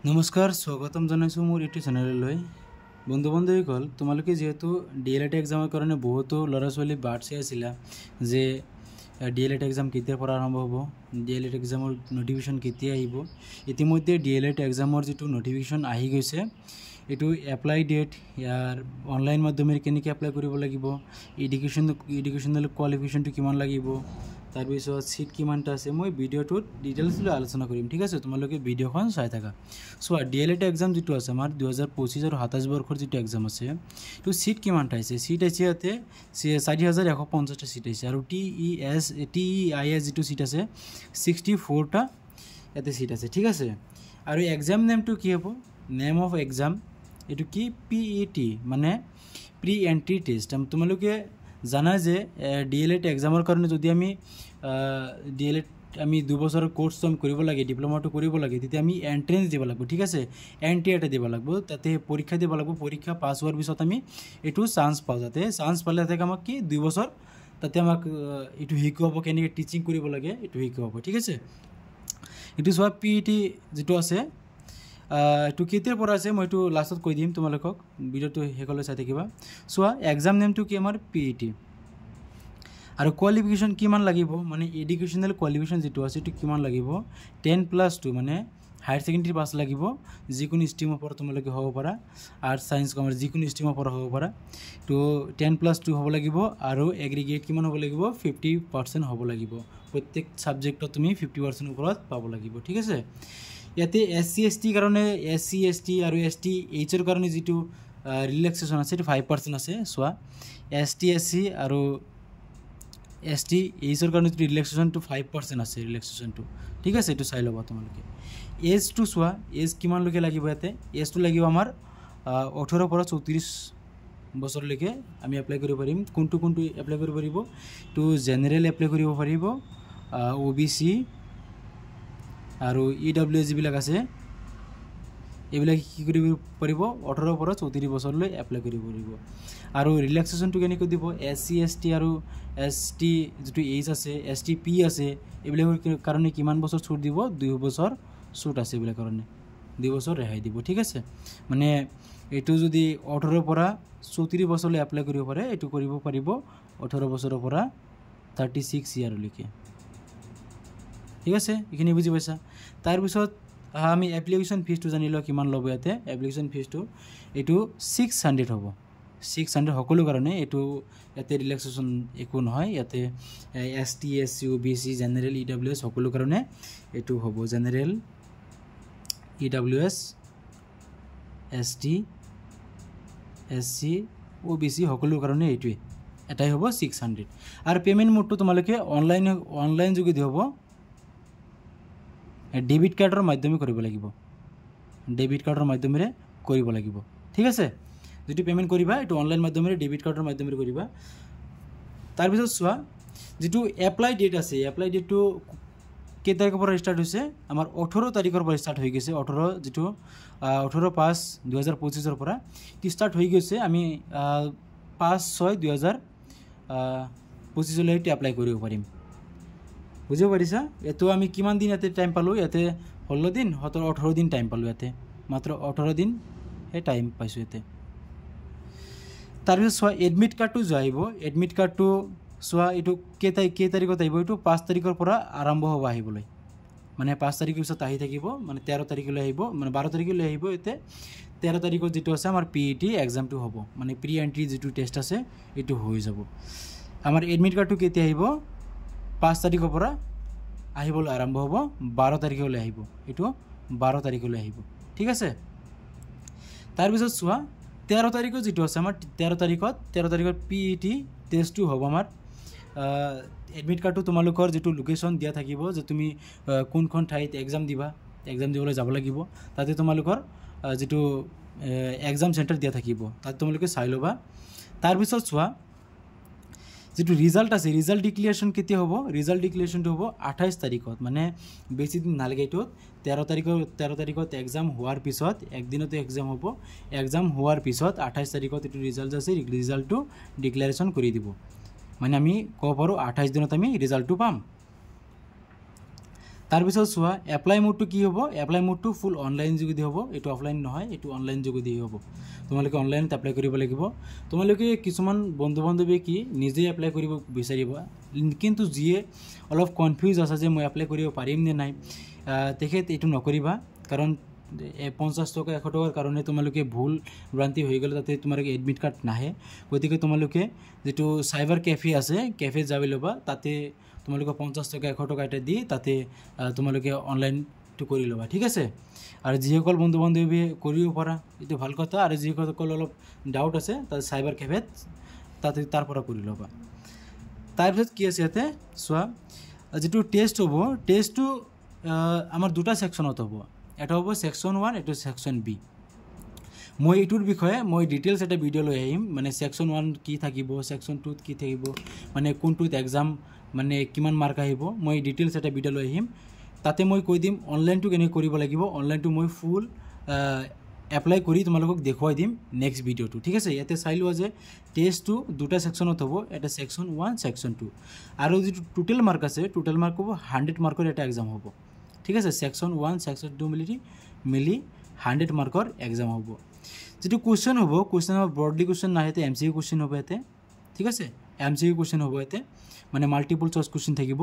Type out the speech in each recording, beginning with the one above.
নমস্কাৰ স্বাগতম জনাইছোঁ মোৰ ইউটিউব চেনেললৈ বন্ধুসকল তোমালোকে যেহেতু ডিএলএড এক্সামৰ কাৰণে বহুতো ল'ৰা ছোৱালী বাট চাই আছিলা যে ডিএলএড এক্সাম কেতিয়াৰ পৰা আৰম্ভ হ'ব ডিএলএড এক্সামৰ নটিফিকেশ্যন কেতিয়া আহিব ইতিমধ্যে ডিএলএড এক্সামৰ যেটো নটিফিকেশ্যন আহি গৈছে এটো এপ্লাই ডেট ইয়াৰ অনলাইন মাধ্যমেৰে কেনেকৈ এপ্লাই কৰিব লাগিব এডুকেশ্যনাল কোৱালিফিকেশ্যনটো কিমান লাগিব তাৰপিছত সিট কিমানটা আছে মই ভিডিঅ'টোত ডিটেইলছলৈ আলোচনা কৰিম ঠিক আছে তোমালোকে ভিডিঅ'খন চাই থাকা সো ডিএলএড এক্সাম যেটো আছে আমাৰ 2025 আৰু 27 বৰ্ষৰ যেটো এক্সাম আছে তো সিট কিমানটা আছে সিট আছে ইয়াতে 4150টা সিট আছে আৰু টিইআইএস যেটো সিট আছে 64টা ইয়াতে সিট আছে ঠিক আছে আৰু এক্সাম নেমটো কি হ'ব নেম অফ এক্সাম এটো কি পিইটি মানে প্ৰি এন্ট্ৰি টেষ্ট তোমালোকে জানা যে ডিএলএড এক্সামৰ কাৰণে যদি আমি ডিএলএড আমি 2 বছৰৰ কোৰ্স কৰিব লাগে ডিপ্লোমাটো কৰিব লাগে তেতিয়া আমি এন্ট্ৰেন্স দিব লাগিব ঠিক আছে এন্ট্ৰি এটা দিব লাগিব তাতে পৰীক্ষা দিব লাগিব পৰীক্ষা পাছ হোৱাৰ পিছত আমি এটো চান্স পাও যাতে চান্স পালে তাতে আমাক কি 2 বছৰ তাতে আমাক এটো শিকাব কেনেকৈ টিচিং কৰিব লাগে এটো শিকাব ঠিক আছে এটো সব পিইটি যেটো আছে এটো কেতিয়াৰ পৰা আছে মই এটো লাষ্টত কৈ দিম তোমালোকক ভিডিঅ'টো হেকলৈ চাই থাকিবা সোৱা এক্সাম নেমটো কি আমাৰ পিইটি আৰু কোৱালিফিকেশ্যন কিমান লাগিব মানে এডুকেশ্যনাল কোৱালিফিকেশ্যন যেটো আছে এটো কিমান লাগিব 10+2 মানে হায়াৰ সেকেন্ডাৰী পাছ লাগিব যিকোনো ষ্ট্ৰীমৰ পৰা তোমালোকে হ'ব পাৰা আৰ্টছ সায়েন্স কমাৰ্চ যিকোনো ষ্ট্ৰীমৰ পৰা হ'ব পাৰা তো 10+2 হ'ব লাগিব আৰু এগ্ৰিগেট কিমান হ'ব লাগিব 50% হ'ব লাগিব প্ৰত্যেক সাবজেক্টত তুমি 50% ওপৰত পাব লাগিব ঠিক আছে ইয়াতে এসসি এসটি কাৰণে এসসি এসটি আৰু এসটি এইচৰ কাৰণে যেটো ৰিলেক্সেশন আছে 5% আছে সোৱা এসটি এসসি আৰু এসটি এইচৰ কাৰণে ৰিলেক্সেশনটো 5% আছে ৰিলেক্সেশনটো ঠিক আছে এটো চাই লবা তোমালোকে এজ টু সোৱা এজ কিমান লকে লাগিব ইয়াতে এজ টু লাগিব আমাৰ 18 পৰা 34 বছৰ লৈকে আমি এপ্লাই কৰিব পাৰিম কোনটো এপ্লাই কৰিব পাৰিব তো জেনাৰেল এপ্লাই কৰিব পাৰিব ওবিসি আৰু ইডব্লিউএস বিলাক আছে এইবিলাক কি কৰিব পাৰিব 18 পৰা 34 বছৰলৈ এপ্লাই কৰিব পাৰিব আৰু ৰিলেক্সেশনটো কেনেকৈ দিব এসসি এসটি আৰু এসটি যেটো এইজ আছে এসটিপি আছে এইবিলাকৰ কাৰণে কিমান বছৰ ছুট দিব 2 বছৰ ছুট আছে এইবিলাক কাৰণে 2 বছৰ ৰেহাই দিব ঠিক আছে মানে এটো যদি 18 পৰা 34 বছৰলৈ এপ্লাই কৰিব পাৰে এটো কৰিব পাৰিব 18 বছৰৰ পৰা 36 ইয়াৰলৈকে ঠিক আছে এখিনি বুজি পাইছা তাৰ পিছত আমি এপ্লিকেশন ফিজটো জানিলো কিমান লব ইয়াতে এপ্লিকেশন ফিজটো এটো 600 হ'ব 600 সকলো কাৰণে এটো ইয়াতে ৰিলেক্সেশন একো নহয় ইয়াতে ST SC OBC general EWS সকলো কাৰণে এটো হ'ব general EWS ST SC OBC সকলো কাৰণে এটোই এটাই হ'ব 600 আৰু পেমেন্ট মোডটো তোমালোকে অনলাইন যোগে হ'ব ডেবিট কাৰ্ডৰ মাধ্যমে কৰিব লাগিব ডেবিট কাৰ্ডৰ মাধ্যমে কৰিব লাগিব ঠিক আছে যেটো পেমেন্ট কৰিবা এটো অনলাইন মাধ্যমে ডেবিট কাৰ্ডৰ মাধ্যমে কৰিবা তাৰ পিছত সোৱা যেটো এপ্লাই ডেট আছে এপ্লাই ডেটটো কে তাৰিখৰ পৰা ষ্টাৰ্ট হৈছে আমাৰ 18 তাৰিখৰ পৰা ষ্টাৰ্ট হৈ গৈছে 18 যেটো 18/5/2025 ৰ পৰা ষ্টাৰ্ট হৈ গৈছে আমি 5/6/2025 লৈ এপ্লাই কৰিব পাৰিম বুঝিব পাৰিছা এটো আমি কিমান দিন ইয়াতে টাইম পালো ইয়াতে 16 দিন 18 দিন টাইম পালো ইয়াতে মাত্ৰ 18 দিন এই টাইম পাইছো ইয়াতে তাৰপিছত সোৱা এডমিট কাৰ্ডটো যাইব এডমিট কাৰ্ডটো সোৱা এটো কে তাৰিখত আহিব এটো 5 তাৰিখৰ পৰা আৰম্ভ হ'ব আহিবলৈ মানে 5 তাৰিখৰ পিছত আহি থাকিব মানে 13 তাৰিখলৈ আহিব মানে 12 তাৰিখলৈ আহিব এতে 13 তাৰিখত যেটো আছে আমাৰ পিইটি এক্সামটো হ'ব মানে প্ৰি এন্ট্ৰি যেটো টেষ্ট আছে এটো হৈ যাব আমাৰ এডমিট কাৰ্ডটো কেতিয়া আহিব 5 তাৰিখৰ পৰা আহিবলৈ আৰম্ভ হ'ব 12 তাৰিখলৈ আহিব এটো 12 তাৰিখলৈ আহিব ঠিক আছে তাৰ পিছত সোৱা 13 তাৰিখত যেটো আছে আমাৰ 13 তাৰিখত পিইটি টেষ্টটো হ'ব আমাৰ এডমিট কাৰ্ডটো তোমালোকৰ যেটো লোকেশন দিয়া থাকিব যে তুমি কোনখন ঠাইত এক্সাম দিবলৈ যাব লাগিব তাতে তোমালোকৰ যেটো এক্সাম সেন্টাৰ দিয়া থাকিব তাত তোমালোকে চাই লবা তাৰ পিছত সোৱা যেটো ৰিজাল্ট আছে ৰিজাল্ট ডিক্লেৰেশন কেতিয়া হ'ব ৰিজাল্ট ডিক্লেৰেশনটো হ'ব 28 তাৰিখত মানে বেছি দিন নালাগে এটো 13 তাৰিখত এক্সাম হোৱাৰ পিছত একদিনতে এক্সাম হ'ব এক্সাম হোৱাৰ পিছত 28 তাৰিখত এটো ৰিজাল্ট আছে ৰিজাল্টটো ডিক্লেৰেশন কৰি দিব মানে আমি ক'ব পাৰো 28 দিনত আমি ৰিজাল্টটো পাম তাৰপিছত চোৱা এপ্লাই মোডটো কি হ'ব এপ্লাই মোডটো ফুল অনলাইন যোগেদি হ'ব এইটো অফলাইন নহয় এইটো অনলাইন যোগেদি হ'ব তোমালোকে অনলাইনত এপ্লাই কৰিব লাগিব তোমালোকে কিছুমান বন্ধু বান্ধৱীয়ে কি নিজে এপ্লাই কৰিব বিচাৰিব কিন্তু যিয়ে অলপ কনফিউজ আছে যে মই এপ্লাই কৰিব পাৰিম নে নাই তেখেত এইটো নকৰিবা কাৰণ 50 টকা 100 টকাৰ কাৰণে তোমালোকে ভুল ভ্ৰান্তি হৈ গ'লে তাতে তোমালোকে এডমিট কাৰ্ড নাহে গতিকে তোমালোকে যেটো সাইবার ক্যাফে আছে ক্যাফে যাবি লবা তাতে তোমালোকে 50 টকা 100 টকা এটা দি তাতে তোমালোকে অনলাইনটো কৰি লবা ঠিক আছে আৰু যিসকল বন্ধু বান্ধৱী কৰিব পাৰা এইটো ভাল কথা আৰু যিসকল অলপ ডাউট আছে তাতে সাইবাৰ ক্যাফে তাতে তাৰ পৰা কৰি লবা তাৰপিছত কি আছে ইয়াতে চোৱা যেটো টেস্ট হ'ব টেস্টটো আমাৰ দুটা সেকশনত হ'ব এটা হ'ব সেকশন 1 এটা সেকশন বি মই এইটোৰ বিষয়ে মই ডিটেইলছ এটা ভিডিও লৈ আহিম মানে সেকশন 1 কি থাকিব সেকশন 2 কি থাকিব মানে কোনটোত এক্সাম মানে কিমান মাৰ্ক আহিব মই ডিটেইলছ এটা ভিডিও লৈ আহিম তাতে মই কৈ দিম অনলাইনটো কেনে কৰিব লাগিব অনলাইনটো মই ফুল এপ্লাই কৰি তোমালোকক দেখুৱাই দিম নেক্সট ভিডিওটো ঠিক আছে ইয়াতে চাইলো যে টেস্টটো দুটা সেকশনত হ'ব এটা সেকশন 1 সেকশন 2 আৰু যে টোটাল মাৰ্ক আছে টোটাল মাৰ্ক হ'ব 100 মাৰ্কৰ এটা এক্সাম হ'ব ঠিক আছে সেকশন 1 সেকশন 2 মিলি 100 মাৰ্কৰ এক্সাম হ'ব যেটো কোশ্চেন হ'ব কোশ্চেন হ'ব ব্ৰডলি কোশ্চেন নাহেতে এমসিকিউ কোশ্চেন হ'ব এতে ঠিক আছে এমসিকিউ কোশ্চেন হ'ব এতে মানে মাল্টিপল চয়েস কোশ্চেন থাকিব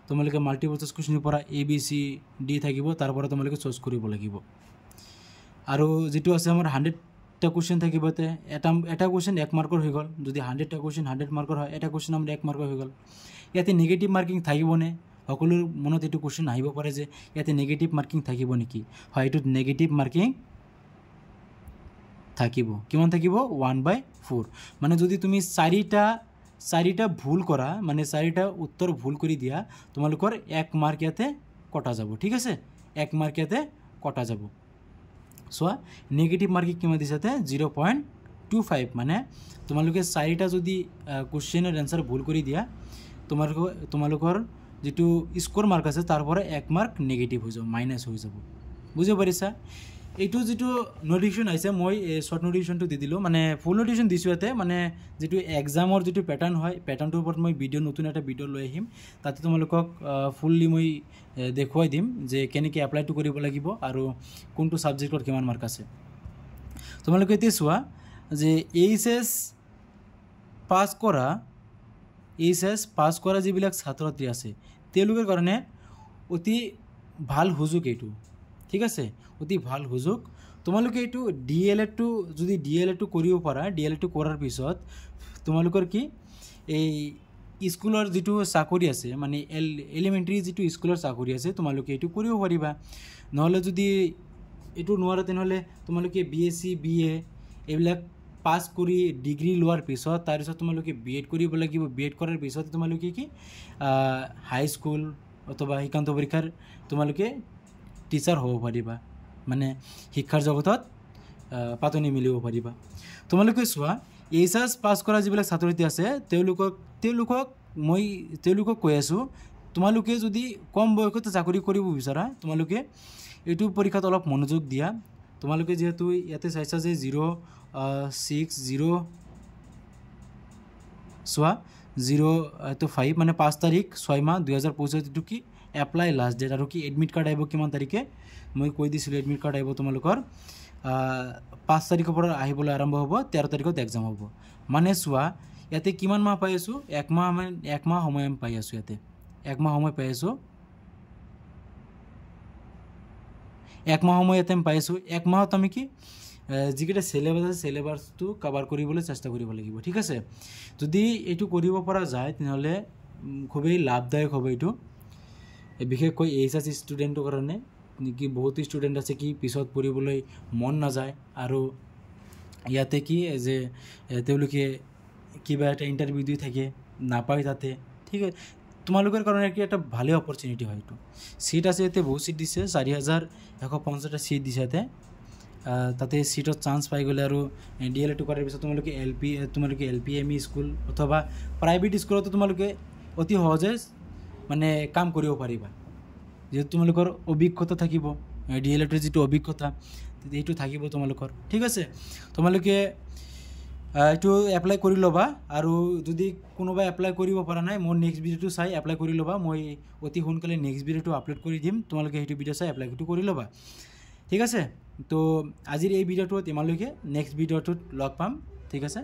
তোমালোকে মাল্টিপল চয়েস কোশ্চেনৰ পৰা এ বি সি ডি থাকিব তাৰ পৰা তোমালোকে চয়েস কৰিব লাগিব আৰু যেটো আছে আমাৰ 100 টা কোশ্চেন থাকিব এতে এটা কোশ্চেন 1 মাৰ্কৰ হৈ গ'ল যদি 100 টা কোশ্চেন 100 মাৰ্কৰ হয় এটা কোশ্চেন আমাৰ 1 মাৰ্কৰ হৈ গ'ল ইয়াতে নেগেটিভ মাৰ্কিং থাকিবনে সকলোৰ মনত এটো কোশ্চেন আহিব পাৰে যে ইয়াতে নেগেটিভ মাৰ্কিং থাকিব নেকি হয় এটো নেগেটিভ মাৰ্কিং থাকিব কিমান থাকিব 1/4 মানে যদি তুমি চাৰিটা ভুল কৰা মানে চাৰিটা উত্তৰ ভুল কৰি দিয়া তোমালোকৰ 1 মাৰ্ক ইয়াতে কটা যাব ঠিক আছে 1 মাৰ্ক ইয়াতে কটা যাব সো নেগেটিভ মাৰ্কিং কিমান দিছাতে 0.25 মানে তোমালোকে চাৰিটা যদি কোশ্চেনৰ আনসাৰ ভুল কৰি দিয়া তোমালোকৰ যেটো স্কোৰ মাৰ্ক আছে তাৰ পৰা 1 মাৰ্ক নেগেটিভ হৈ যাব মাইনাস হৈ যাব বুজি পাৰিছা এইটো যেটো নোটিফিকেশন আইছে মই শর্ট নোটিফিকেশনটো দি দিলো মানে ফুল নোটিফিকেশন দিছো এতে মানে যেটো এক্সামৰ যেটো প্যাটাৰ্ন হয় প্যাটাৰ্নটোৰ ওপৰত মই ভিডিও নতুন এটা ভিডিও লৈ আহিম তাতে তোমালোকক ফুললি মই দেখুৱাই দিম যে কেনেকৈ এপ্লাইটো কৰিব লাগিব আৰু কোনটো সাবজেক্টৰ কিমান মাৰ্ক আছে তোমালোকে এতে চোৱা যে এইচএস পাস কৰা যিবিলাক ছাত্ৰছাত্ৰী আছে তেওঁলোকৰ কাৰণে অতি ভাল সুযোগ এইটো ঠিক আছে অতি ভাল সুযোগ তোমালোকে এইটো ডিএলএড যদি ডিএলএড কৰিব পাৰা ডিএলএড কৰাৰ পিছত তোমালোকৰ কি এই স্কুলৰ যেটো চাকৰি আছে মানে এলিমেন্টাৰী যেটো স্কুলৰ চাকৰি আছে তোমালোকে এইটো কৰিব পাৰিবা নহলে যদি এইটো নোৱাৰা তেনেহলে তোমালোকে বিএসসি বিএ এইবিলাক পাস কৰি ডিগ্ৰী লোৱাৰ পিছত তাৰ পিছত তোমালোকে বিএড কৰিব লাগিব বিএড কৰাৰ পিছত তোমালোকে কি হাই স্কুল অথবা শিক্ষান্ত পৰীক্ষাৰ তোমালোকে টিচাৰ হ'ব পাৰিবা মানে শিক্ষাৰ জগতত পাতনি মিলিব পাৰিবা তোমালোকে চোৱা এইচএস পাস কৰা যিবিলাক ছাত্ৰছাত্ৰী আছে তেওঁলোকক কৈ আছো তোমালোকে যদি কম বয়সত চাকৰি কৰিব বিচাৰা তোমালোকে এইটো পৰীক্ষাত অলপ মনোযোগ দিয়া তোমালোকে যেহেতু ইয়াতে চাইছা যে 060 চোৱা 0 মানে 5 তাৰিখ 6 মাহ 2025 এটো কি এপ্লাই লাষ্ট ডেট আৰু কি এডমিট কাৰ্ড আহিব কিমান তাৰিখে মই কৈ দিছিলো এডমিট কাৰ্ড আহিব তোমালোকৰ 5 তাৰিখৰ পৰা আহিবলৈ আৰম্ভ হ'ব 13 তাৰিখত এক্সাম হ'ব মানে চোৱা ইয়াতে কিমান মাহ পাই আছো 1 মাহ সময় পাই আছো ইয়াতে 1 মাহ সময় পাই আছো 1 মাহ সময় ইয়াতে পাই আছো 1 মাহত আমি কি যিকেটা সিলেবাস আছে সিলেবাসটো কভাৰ কৰিবলৈ চেষ্টা কৰিব লাগিব ঠিক আছে যদি এটো কৰিব পৰা যায় তেনেহলে খুবেই লাভদায়ক হ'ব এটো বিশেষকৈ এইচএস ষ্টুডেন্টৰ কাৰণে কি বহুত ষ্টুডেন্ট আছে কি পিছত পঢ়িবলৈ মন না যায় আৰু ইয়াতে কি যে তেওঁলোকে কিবা এটা ইন্টাৰভিউ দি থাকে নাপায় তাতে ঠিক আছে তোমালোকৰ কাৰণে কি এটা ভালে অপৰচুনিটি হয় এটো সিট আছে এতে বহুত সিট দিছে 4150 টা সিট দিছে তাতে সিটৰ চান্স পাই গলে আৰু ডিএলএড কৰাৰ পিছত তোমালোকে এলপিএমই স্কুল অথবা প্ৰাইভেট স্কুলত তোমালোকে অতি সহজে মানে কাম কৰিব পাৰিবা যেহেতু তোমালোকৰ অভিজ্ঞতা থাকিব ডিএলএডৰ যেটো অভিজ্ঞতা এইটো থাকিব তোমালোকৰ ঠিক আছে তোমালোকে এইটো এপ্লাই কৰি ল'বা আৰু যদি কোনোবাই এপ্লাই কৰিব পৰা নাই মোৰ নেক্সট ভিডিঅ'টো চাই এপ্লাই কৰি ল'বা মই অতি সোনকালে নেক্সট ভিডিঅ'টো আপলোড কৰি দিম তোমালোকে সেইটো ভিডিঅ' চাই এপ্লাইটো কৰি ল'বা ঠিক আছে তো আজিৰ এই ভিডিঅ'টোত ইমানলৈকে নেক্সট ভিডিঅ'টোত লগ পাম ঠিক আছে